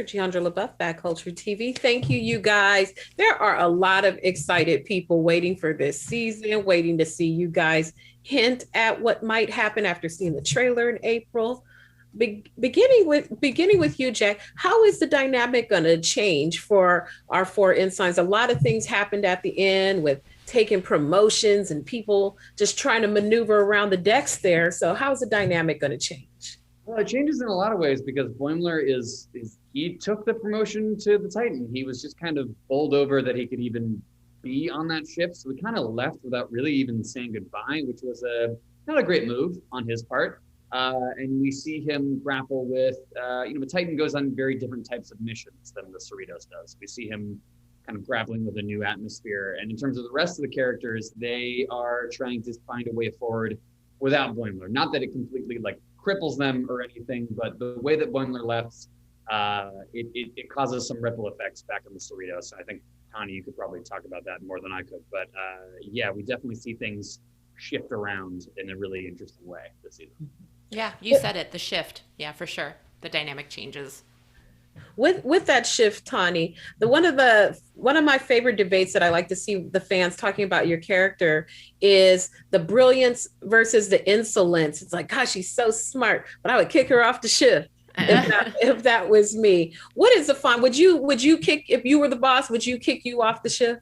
here, Jeandra LaBeouf, Back Culture TV. Thank you, you guys. There are a lot of excited people waiting for this season, waiting to see you guys hint at what might happen after seeing the trailer in April. Beginning with you, Jack. How is the dynamic going to change for our four ensigns? A lot of things happened at the end with taking promotions and people just trying to maneuver around the decks there. So, how's the dynamic going to change? Well, it changes in a lot of ways because Boimler is he took the promotion to the Titan. He was just kind of bowled over that he could even be on that ship. So we kind of left without really even saying goodbye, which was not a great move on his part. And we see him grapple with, the Titan goes on very different types of missions than the Cerritos does. We see him kind of grappling with a new atmosphere. And in terms of the rest of the characters, they are trying to find a way forward without Boimler. Not that it completely cripples them or anything, but the way that Boimler left, it causes some ripple effects back in the Cerritos. I think, Tawny, you could probably talk about that more than I could. But yeah, we definitely see things shift around in a really interesting way this season. Yeah, you said it, the shift. Yeah, for sure. The dynamic changes. With that shift, Tawny, one of my favorite debates that I like to see the fans talking about your character is the brilliance versus the insolence. It's like, gosh, she's so smart, but I would kick her off the ship if that was me. What is the fun? Would you kick, if you were the boss, would you kick you off the ship?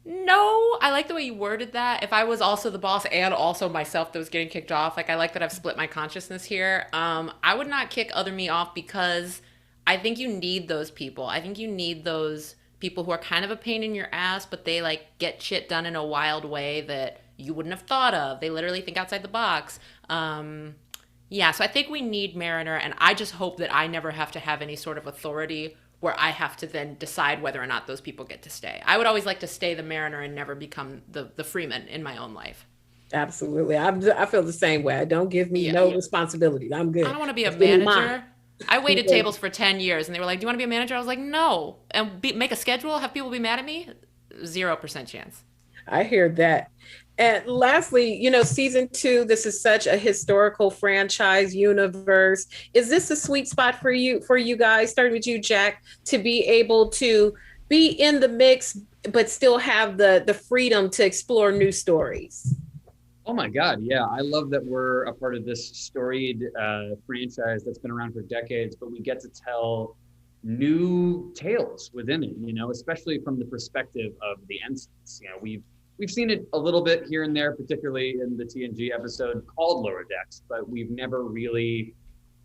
No, I like the way you worded that. If I was also the boss and also myself that was getting kicked off, I like that I've split my consciousness here. I would not kick other me off because I think you need those people. I think you need those people who are kind of a pain in your ass, but they get shit done in a wild way that you wouldn't have thought of. They literally think outside the box. Yeah, so I think we need Mariner, and I just hope that I never have to have any sort of authority where I have to then decide whether or not those people get to stay. I would always like to stay the Mariner and never become the Freeman in my own life. Absolutely. I feel the same way. Don't give me responsibility. I'm good. I don't want to be a manager. I waited tables for 10 years and they were like, do you want to be a manager? I was like, no. And make a schedule, have people be mad at me? 0% chance. I hear that. And lastly, season 2, this is such a historical franchise universe. Is this a sweet spot for you guys, starting with you, Jack, to be able to be in the mix, but still have the freedom to explore new stories? Oh my God, yeah. I love that we're a part of this storied franchise that's been around for decades, but we get to tell new tales within it, especially from the perspective of the ensigns. We've seen it a little bit here and there, particularly in the TNG episode called Lower Decks, but we've never really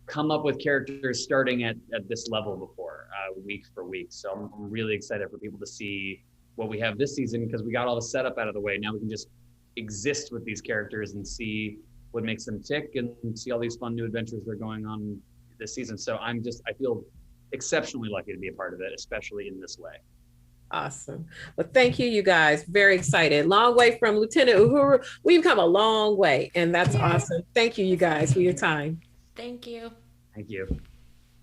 come up with characters starting at this level before, week for week. So I'm really excited for people to see what we have this season because we got all the setup out of the way. Now we can just exist with these characters and see what makes them tick and see all these fun new adventures that are going on this season. So I feel exceptionally lucky to be a part of it, especially in this way. Awesome. Well, thank you, you guys. Very excited. Long way from Lieutenant Uhuru. We've come a long way, and that's awesome. Thank you, you guys, for your time. Thank you. Thank you.